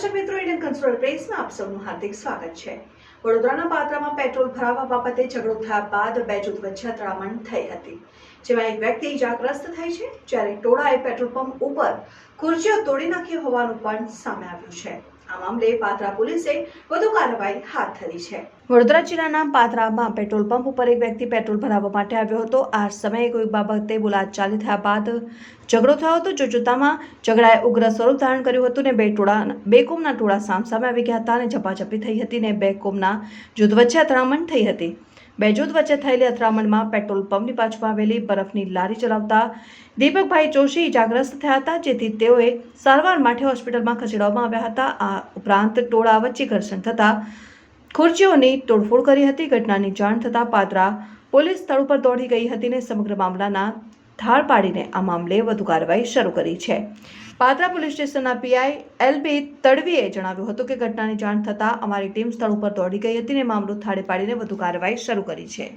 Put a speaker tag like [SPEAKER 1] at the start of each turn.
[SPEAKER 1] દર્શક મિત્રો, Indian console પ્રેસમાં આપ સૌનું હાર્દિક સ્વાગત છે। વડોદરાના પાદરામાં પેટ્રોલ ભરાવવા બાબતે ઝઘડો થયા બાદ બે જૂથ વચ્ચે અથડામણ થઈ હતી, જેમાં એક વ્યક્તિ ઇજાગ્રસ્ત થઈ છે, જ્યારે ટોળાએ પેટ્રોલ પંપ ઉપર ખુરશીઓ તોડી નાખી હોવાનું પણ સામે આવ્યું છે। આ મામલે પાદરા પોલીસે વધુ કાર્યવાહી હાથ ધરી છે। વડોદરા જિલ્લાના પાદરામાં પેટ્રોલ પંપ ઉપર એક વ્યક્તિ પેટ્રોલ ભરાવવા માટે આવ્યો હતો। આ સમયે કોઈ બાબતે બોલાચાલી થયા બાદ ઝઘડો થયો હતો। જોતજોતામાં ઝઘડાએ ઉગ્ર સ્વરૂપ ધારણ કર્યું હતું ને બે કોમના ટોળા સામસામે આવી ગયા હતા અને ઝપાઝપી થઈ હતી ને બે કોમના જૂથ વચ્ચે અથડામણ થઈ હતી। બે જૂથ વચ્ચે થયેલી અથડામણમાં પેટ્રોલ પંપની બાજુમાં આવેલી બરફની લારી ચલાવતા દીપકભાઈ જોશી ઇજાગ્રસ્ત થયા હતા, જેથી તેઓએ સારવાર માટે હોસ્પિટલમાં ખસેડવામાં આવ્યા હતા। આ ઉપરાંત ટોળા વચ્ચે ઘર્ષણ થતા ખુરશીઓની તોડફોડ કરી હતી। ઘટનાની જાણ થતાં પાદરા પોલીસ સ્થળ ઉપર દોડી ગઈ હતી ને સમગ્ર મામલાના થાળ પાડીને આ મામલે વધુ કાર્યવાહી શરૂ કરી છે। પાદરા પોલીસ સ્ટેશનના પીઆઈ એલબી તડવીએ જણાવ્યું હતું કે ઘટનાની જાણ થતાં અમારી ટીમ સ્થળ ઉપર દોડી ગઈ હતી ને મામલો થાળે પાડીને વધુ કાર્યવાહી શરૂ કરી છે।